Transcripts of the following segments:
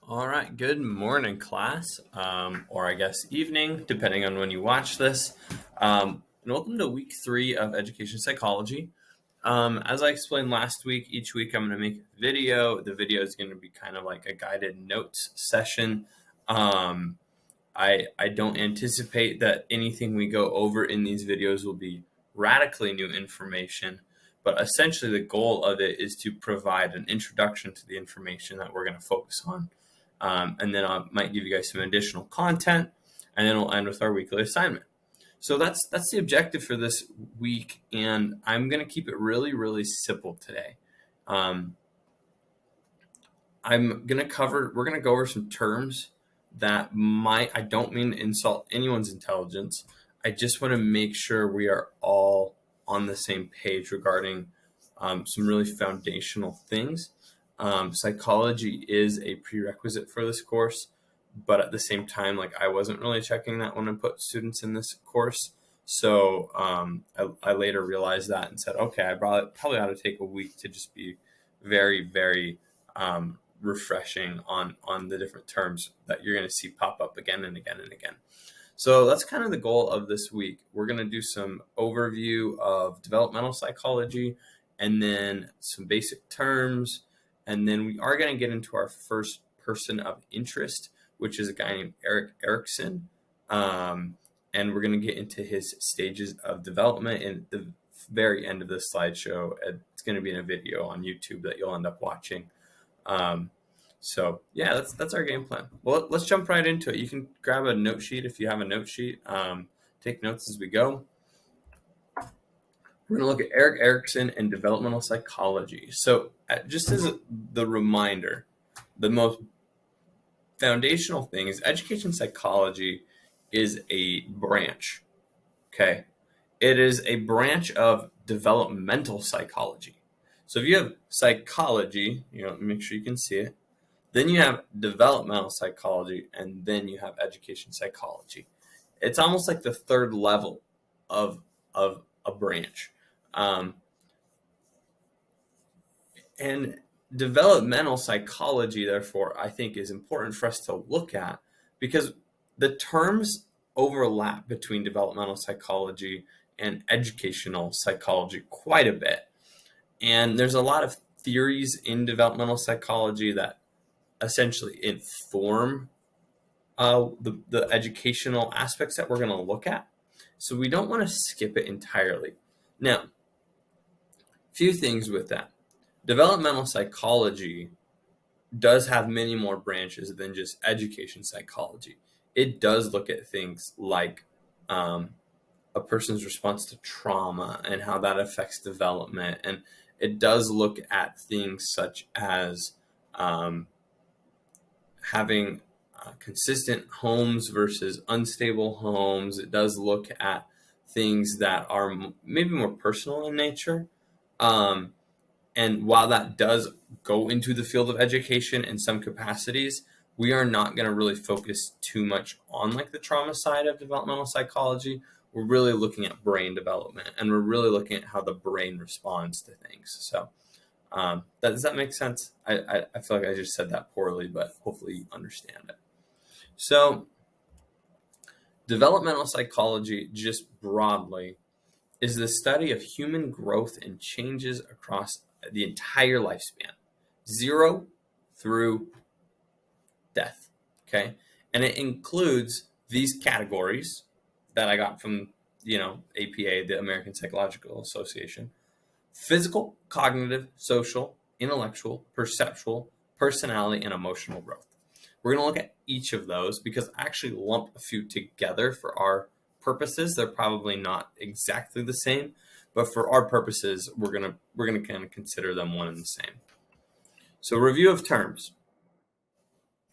All right, good morning, class, or I guess evening, depending on when you watch this. And welcome to week 3 of Education Psychology. As I explained last week, each week I'm going to make a video. The video is going to be kind of like a guided notes session. I don't anticipate that anything we go over in these videos will be radically new information, but essentially the goal of it is to provide an introduction to the information that we're going to focus on. And then I might give you guys some additional content, and then we'll end with our weekly assignment. So that's the objective for this week, and I'm going to keep it really, really simple today. We're going to go over some terms that I don't mean to insult anyone's intelligence. I just want to make sure we are all on the same page regarding some really foundational things. Psychology is a prerequisite for this course, but at the same time, I wasn't really checking that when I put students in this course. So I later realized that and said, okay, I probably ought to take a week to just be very, very refreshing on the different terms that you're going to see pop up again and again and again. So that's kind of the goal of this week. We're going to do some overview of developmental psychology and then some basic terms. And then we are going to get into our first person of interest, which is a guy named Erik Erikson. And we're going to get into his stages of development in the very end of this slideshow. It's going to be in a video on YouTube that you'll end up watching. So yeah, that's our game plan. Well, let's jump right into it. You can grab a note sheet if you have a note sheet. Take notes as we go. We're going to look at Erik Erikson and developmental psychology. So just as the reminder, the most foundational thing is education psychology is a branch, okay? It is a branch of developmental psychology. So if you have psychology, make sure you can see it. Then you have developmental psychology, and then you have education psychology. It's almost like the third level of a branch. And developmental psychology, therefore, I think is important for us to look at because the terms overlap between developmental psychology and educational psychology quite a bit. And there's a lot of theories in developmental psychology that essentially inform the educational aspects that we're going to look at. So we don't want to skip it entirely. Now, few things with that. Developmental psychology does have many more branches than just education psychology. It does look at things like a person's response to trauma and how that affects development. And it does look at things such as having consistent homes versus unstable homes. It does look at things that are maybe more personal in nature. And while that does go into the field of education in some capacities, we are not going to really focus too much on the trauma side of developmental psychology. We're really looking at brain development, and we're really looking at how the brain responds to things. So does that make sense? I feel like I just said that poorly, but hopefully you understand it. So developmental psychology, just broadly, is the study of human growth and changes across the entire lifespan, 0 through death, okay? And it includes these categories that I got from, APA, the American Psychological Association: physical, cognitive, social, intellectual, perceptual, personality, and emotional growth. We're going to look at each of those because I actually lump a few together for our purposes. They're probably not exactly the same, but for our purposes, we're gonna kind of consider them one and the same. So, review of terms.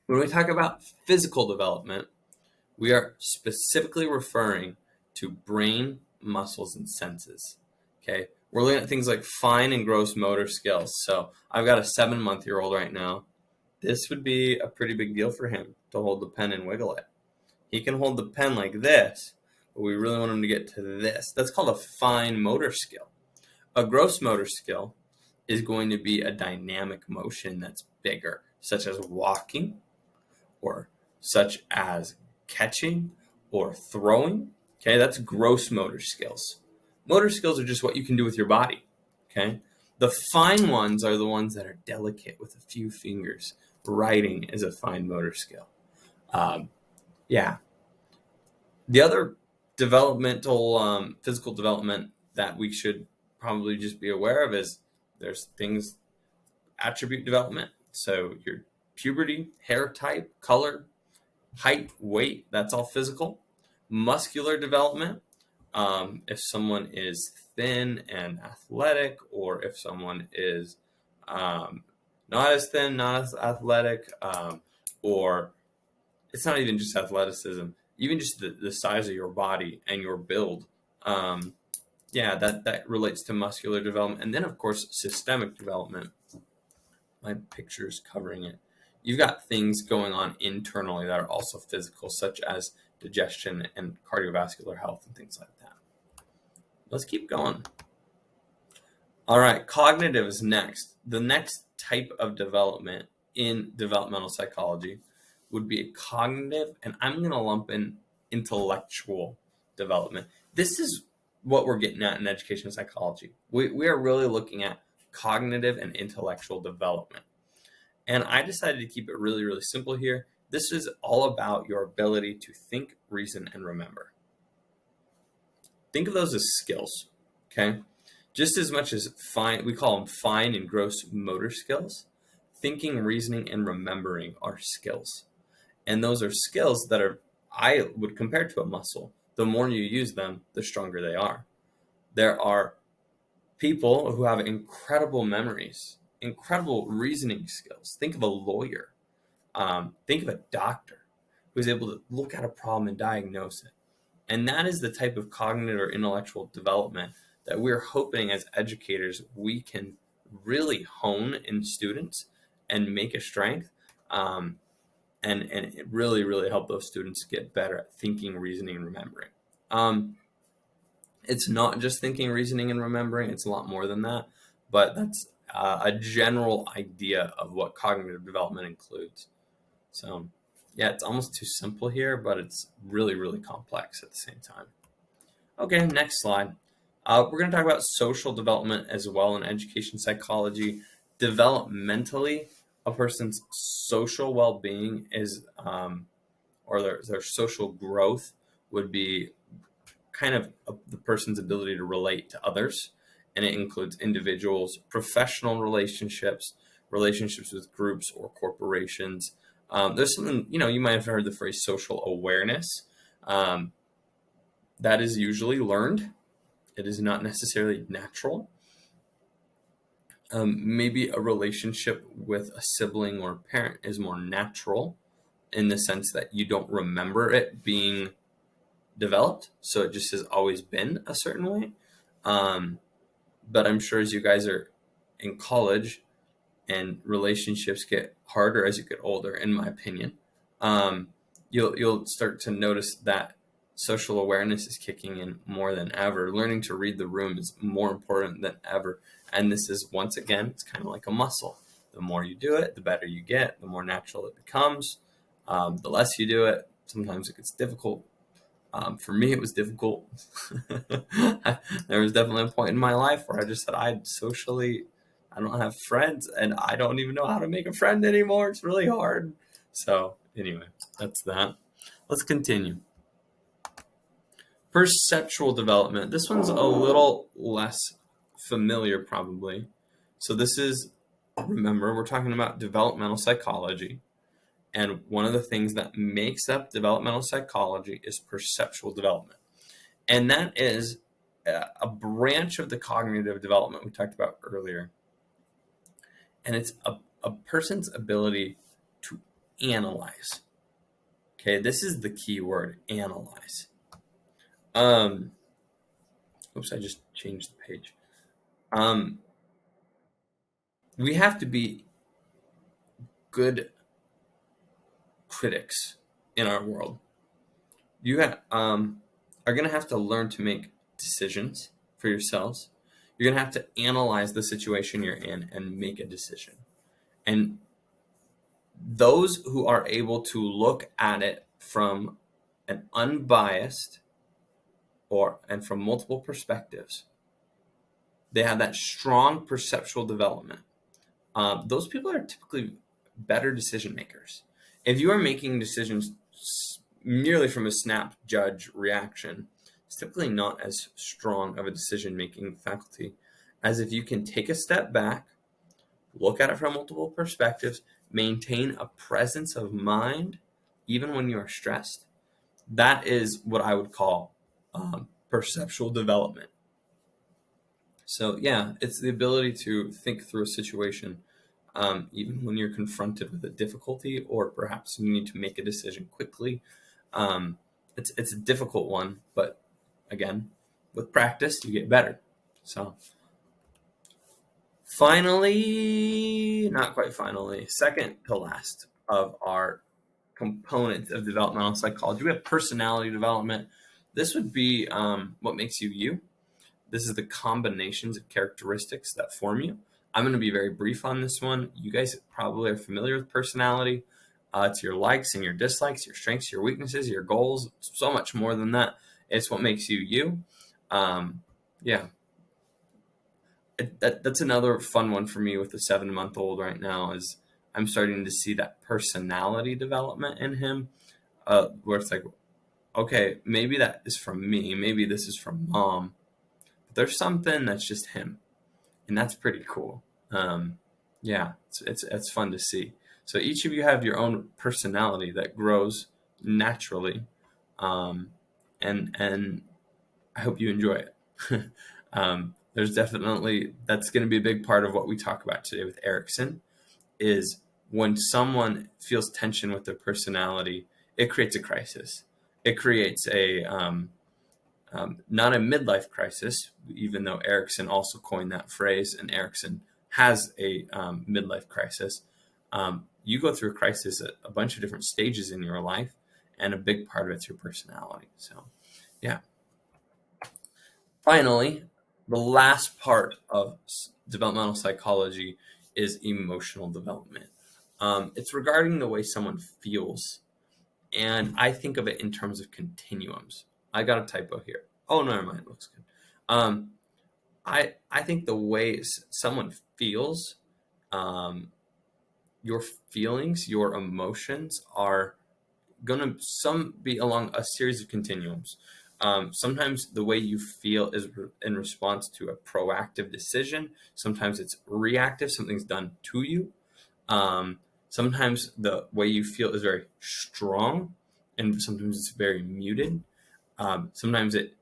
When we talk about physical development, we are specifically referring to brain, muscles, and senses. Okay, we're looking at things like fine and gross motor skills. So, I've got a 7-month-old right now. This would be a pretty big deal for him to hold the pen and wiggle it. He can hold the pen like this, but we really want him to get to this. That's called a fine motor skill. A gross motor skill is going to be a dynamic motion that's bigger, such as walking, or such as catching or throwing. Okay, that's gross motor skills. Motor skills are just what you can do with your body. Okay, the fine ones are the ones that are delicate with a few fingers. Writing is a fine motor skill. Yeah. The other developmental, physical development that we should probably just be aware of is there's things, attribute development. So your puberty, hair type, color, height, weight, that's all physical. Muscular development, if someone is thin and athletic, or if someone is not as thin, not as athletic, or it's not even just athleticism, even just the size of your body and your build. That relates to muscular development. And then, of course, systemic development. My picture's covering it. You've got things going on internally that are also physical, such as digestion and cardiovascular health and things like that. Let's keep going. All right, cognitive is next. The next type of development in developmental psychology would be a cognitive, and I'm going to lump in intellectual development. This is what we're getting at in education psychology. We are really looking at cognitive and intellectual development. And I decided to keep it really, really simple here. This is all about your ability to think, reason, and remember. Think of those as skills, okay? Just as much as fine, we call them fine and gross motor skills. Thinking, reasoning, and remembering are skills. And those are skills that are, I would compare to a muscle. The more you use them, the stronger they are. There are people who have incredible memories, incredible reasoning skills. Think of a lawyer. Think of a doctor who's able to look at a problem and diagnose it. And that is the type of cognitive or intellectual development that we're hoping as educators we can really hone in students and make a strength, and it really, really help those students get better at thinking, reasoning, and remembering. It's not just thinking, reasoning, and remembering. It's a lot more than that. But that's a general idea of what cognitive development includes. So, yeah, it's almost too simple here, but it's really, really complex at the same time. Okay, next slide. We're going to talk about social development as well in education psychology. Developmentally, a person's social well-being is, or their social growth would be kind of the person's ability to relate to others. And it includes individuals, professional relationships, relationships with groups or corporations. There's something, you might have heard the phrase social awareness. That is usually learned. It is not necessarily natural. Maybe a relationship with a sibling or parent is more natural in the sense that you don't remember it being developed. So it just has always been a certain way. But I'm sure as you guys are in college and relationships get harder as you get older, in my opinion, you'll start to notice that social awareness is kicking in more than ever. Learning to read the room is more important than ever. And this is, once again, it's kind of like a muscle. The more you do it, the better you get, the more natural it becomes. The less you do it, sometimes it gets difficult. For me, it was difficult. There was definitely a point in my life where I just said, I don't have friends, and I don't even know how to make a friend anymore. It's really hard. So anyway, that's that. Let's continue. Perceptual development. This one's a little less familiar, probably. So this is, remember, we're talking about developmental psychology. And one of the things that makes up developmental psychology is perceptual development. And that is a branch of the cognitive development we talked about earlier. And it's a person's ability to analyze. Okay, this is the key word, analyze. Oops, I just changed the page. We have to be good critics in our world. You are going to have to learn to make decisions for yourselves. You're going to have to analyze the situation you're in and make a decision. And those who are able to look at it from an unbiased and from multiple perspectives, they have that strong perceptual development. Those people are typically better decision makers. If you are making decisions merely from a snap judge reaction, it's typically not as strong of a decision making faculty as if you can take a step back, look at it from multiple perspectives, maintain a presence of mind even when you are stressed. That is what I would call perceptual development. So yeah, it's the ability to think through a situation even when you're confronted with a difficulty, or perhaps you need to make a decision quickly. It's a difficult one, but again, with practice, you get better. So finally, not quite finally, second to last of our components of developmental psychology, we have personality development. This would be what makes you you. This is the combinations of characteristics that form you. I'm going to be very brief on this one. You guys probably are familiar with personality. It's your likes and your dislikes, your strengths, your weaknesses, your goals, so much more than that. It's what makes you you. Yeah. That's another fun one for me with the 7-month-old right now, is I'm starting to see that personality development in him, where it's like, okay, maybe that is from me. Maybe this is from mom. But there's something that's just him. And that's pretty cool. Yeah, it's fun to see. So each of you have your own personality that grows naturally, and I hope you enjoy it. There's definitely, that's going to be a big part of what we talk about today with Erikson, is when someone feels tension with their personality, it creates a crisis. It creates a not a midlife crisis, even though Erikson also coined that phrase, and Erikson has a midlife crisis. You go through a crisis at a bunch of different stages in your life, and a big part of it's your personality. So, yeah. Finally, the last part of developmental psychology is emotional development. It's regarding the way someone feels, and I think of it in terms of continuums. I got a typo here. Oh, never mind. It looks good. I think the way someone feels, your feelings, your emotions are going to be along a series of continuums. Sometimes the way you feel is in response to a proactive decision. Sometimes it's reactive. Something's done to you. Sometimes the way you feel is very strong, and sometimes it's very muted. Sometimes it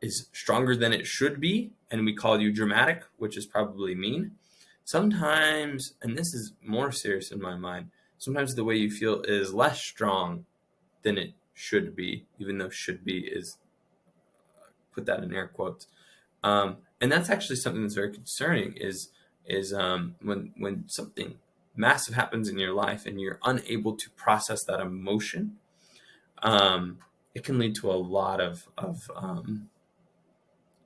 is stronger than it should be, and we call you dramatic, which is probably mean. Sometimes, and this is more serious in my mind, sometimes the way you feel is less strong than it should be, even though should be is, put that in air quotes. And that's actually something that's very concerning, is when something massive happens in your life and you're unable to process that emotion, it can lead to a lot of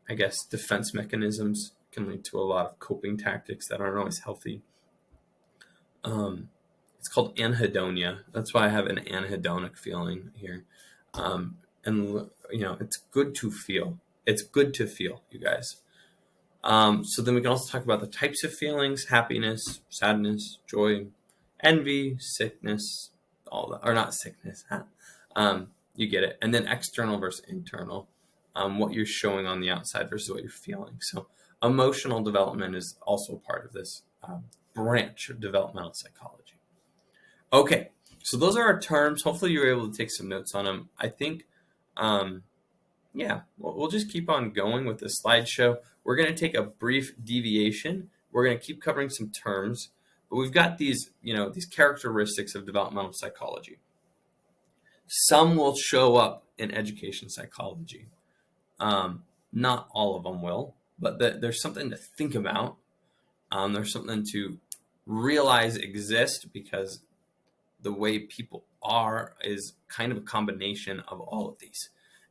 I guess, defense mechanisms. It can lead to a lot of coping tactics that aren't always healthy. It's called anhedonia. That's why I have an anhedonic feeling here. And it's good to feel. It's good to feel, you guys. So then we can also talk about the types of feelings: happiness, sadness, joy, envy, sickness, all that, or not sickness. You get it. And then external versus internal, what you're showing on the outside versus what you're feeling. So emotional development is also part of this branch of developmental psychology. Okay, so those are our terms. Hopefully you were able to take some notes on them. I think, we'll just keep on going with the slideshow. We're going to take a brief deviation. We're going to keep covering some terms, but we've got these characteristics of developmental psychology. Some will show up in education psychology. Not all of them will, but there's something to think about. There's something to realize exist, because the way people are is kind of a combination of all of these.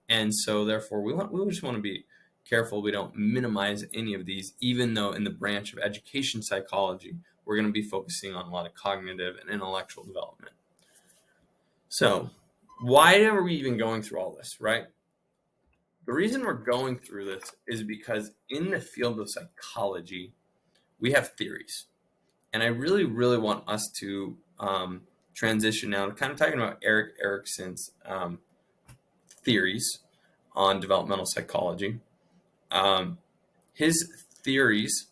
And so therefore we just want to be careful we don't minimize any of these, even though in the branch of education psychology, we're going to be focusing on a lot of cognitive and intellectual development. So why are we even going through all this, right? The reason we're going through this is because in the field of psychology, we have theories. And I really, really want us to transition now to kind of talking about Erik Erikson's theories on developmental psychology. His theories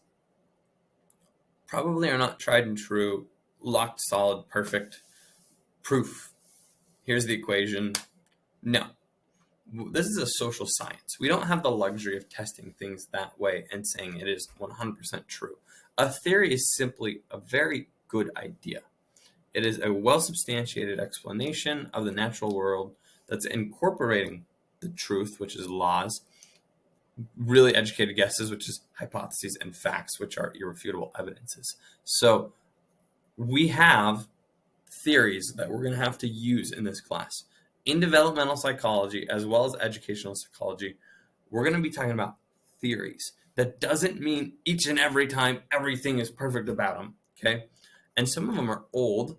probably are not tried and true, locked, solid, perfect proof. Here's the equation. No. This is a social science. We don't have the luxury of testing things that way and saying it is 100% true. A theory is simply a very good idea. It is a well-substantiated explanation of the natural world that's incorporating the truth, which is laws, really educated guesses, which is hypotheses, and facts, which are irrefutable evidences. So we have theories that we're going to have to use in this class. In developmental psychology, as well as educational psychology, we're going to be talking about theories. That doesn't mean each and every time everything is perfect about them, okay? And some of them are old,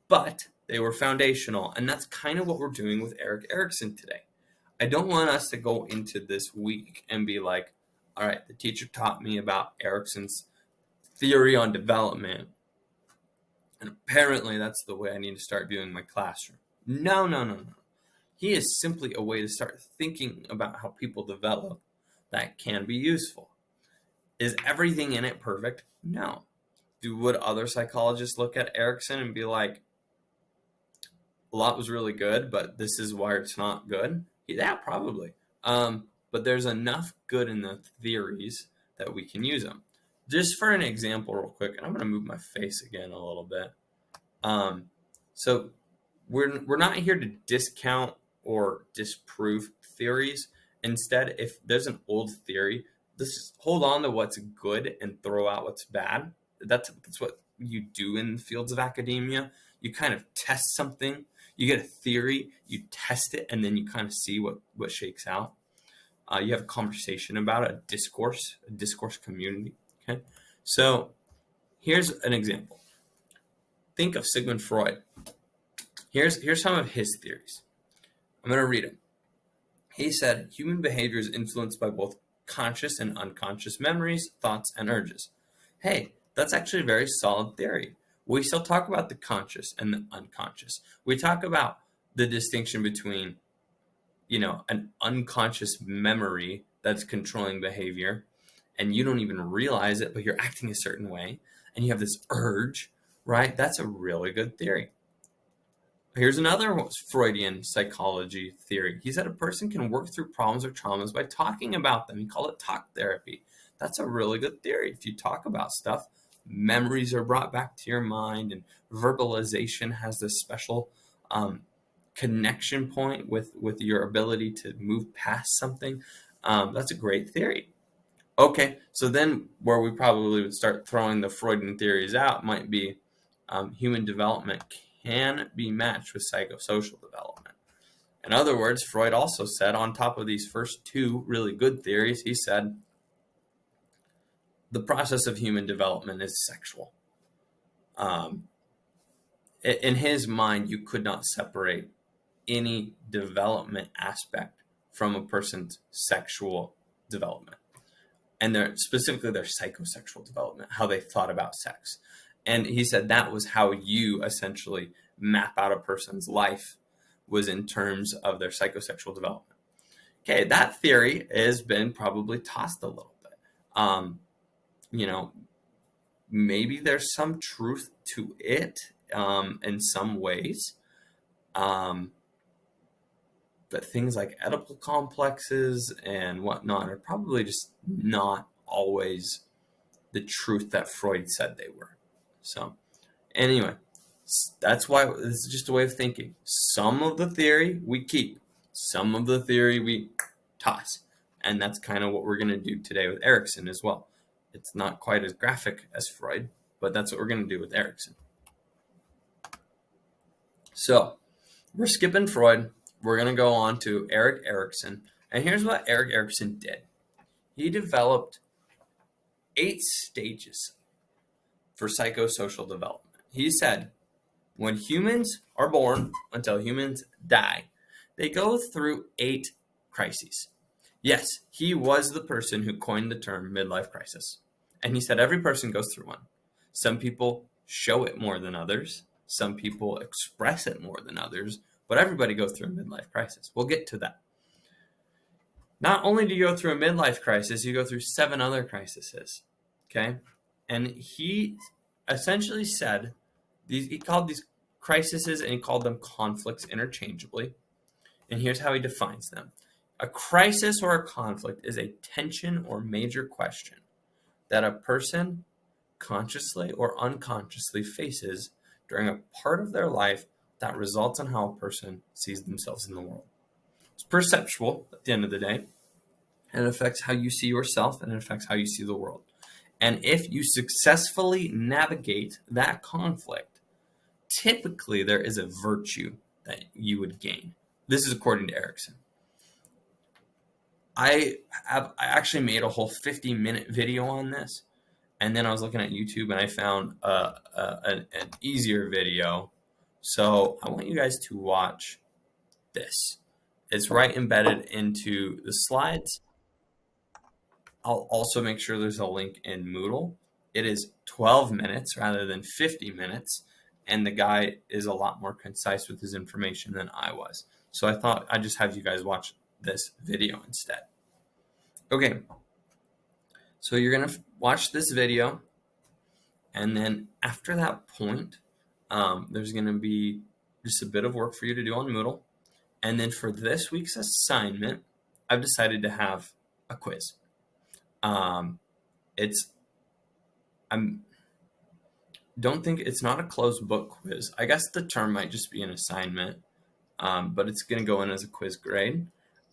but they were foundational, and that's kind of what we're doing with Erik Erikson today. I don't want us to go into this week and be like, all right, the teacher taught me about Erikson's theory on development, and apparently that's the way I need to start viewing my classroom. No. He is simply a way to start thinking about how people develop that can be useful. Is everything in it perfect? No. Would other psychologists look at Erikson and be like, a lot was really good, but this is why it's not good? Yeah, probably. But there's enough good in the theories that we can use them. Just for an example real quick, and I'm going to move my face again a little bit. So we're not here to discount or disprove theories. Instead, if there's an old theory, just hold on to what's good and throw out what's bad. That's what you do in fields of academia. You kind of test something. You get a theory, you test it, and then you kind of see what shakes out. You have a conversation about it, a discourse community. Okay, so here's an example. Think of Sigmund Freud. Here's some of his theories. I'm going to read them. He said, human behavior is influenced by both conscious and unconscious memories, thoughts, and urges. Hey, that's actually a very solid theory. We still talk about the conscious and the unconscious. We talk about the distinction between, an unconscious memory that's controlling behavior, and you don't even realize it, but you're acting a certain way, and you have this urge, right? That's a really good theory. Here's another Freudian psychology theory. He said a person can work through problems or traumas by talking about them. He called it talk therapy. That's a really good theory. If you talk about stuff, memories are brought back to your mind, and verbalization has this special connection point with your ability to move past something. That's a great theory. Okay, so then where we probably would start throwing the Freudian theories out might be human development can be matched with psychosocial development. In other words, Freud also said, on top of these first two really good theories, he said the process of human development is sexual. In his mind, you could not separate any development aspect from a person's sexual development, and specifically their psychosexual development, how they thought about sex. And he said that was how you essentially map out a person's life, was in terms of their psychosexual development. Okay, that theory has been probably tossed a little bit. Maybe there's some truth to it in some ways. But things like Oedipal complexes and whatnot are probably just not always the truth that Freud said they were. So anyway, that's why this is just a way of thinking. Some of the theory we keep, some of the theory we toss. And that's kind of what we're going to do today with Erikson as well. It's not quite as graphic as Freud, but that's what we're going to do with Erikson. So we're skipping Freud. We're going to go on to Erik Erikson. And here's what Erik Erikson did. He developed 8 stages for psychosocial development. He said, when humans are born until humans die, they go through 8 crises. Yes, he was the person who coined the term midlife crisis. And he said every person goes through one. Some people show it more than others. Some people express it more than others. But everybody goes through a midlife crisis. We'll get to that. Not only do you go through a midlife crisis, you go through 7 other crises. Okay? And he essentially said, he called these crises and he called them conflicts interchangeably. And here's how he defines them. A crisis or a conflict is a tension or major question that a person consciously or unconsciously faces during a part of their life that results in how a person sees themselves in the world. It's perceptual at the end of the day, and it affects how you see yourself and it affects how you see the world. And if you successfully navigate that conflict, typically there is a virtue that you would gain. This is according to Erikson. I actually made a whole 50-minute video on this, and then I was looking at YouTube and I found an easier video. So I want you guys to watch this. It's right embedded into the slides. I'll also make sure there's a link in Moodle. It is 12 minutes rather than 50 minutes, and the guy is a lot more concise with his information than I was. So I thought I'd just have you guys watch this video instead. Okay, so you're going to watch this video, and then after that point, there's going to be just a bit of work for you to do on Moodle. And then for this week's assignment, I've decided to have a quiz. Don't think it's not a closed book quiz. I guess the term might just be an assignment, but it's going to go in as a quiz grade.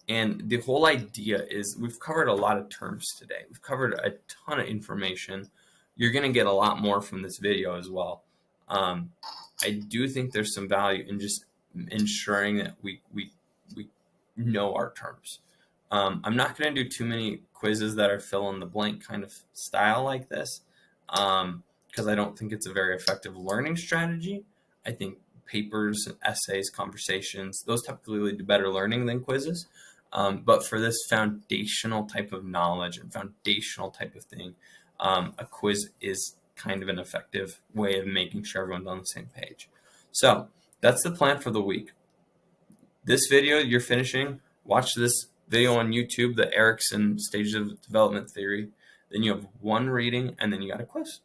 And the whole idea is we've covered a lot of terms today. We've covered a ton of information. You're going to get a lot more from this video as well. I do think there's some value in just ensuring that we know our terms. I'm not going to do too many quizzes that are fill in the blank kind of style like this, because I don't think it's a very effective learning strategy. I think papers, essays, conversations, those typically lead to better learning than quizzes. But for this foundational type of knowledge and foundational type of thing, a quiz is kind of an effective way of making sure everyone's on the same page. So that's the plan for the week. This video you're finishing, watch this video on YouTube, the Erikson Stages of Development Theory. Then you have 1 reading, and then you got a quiz.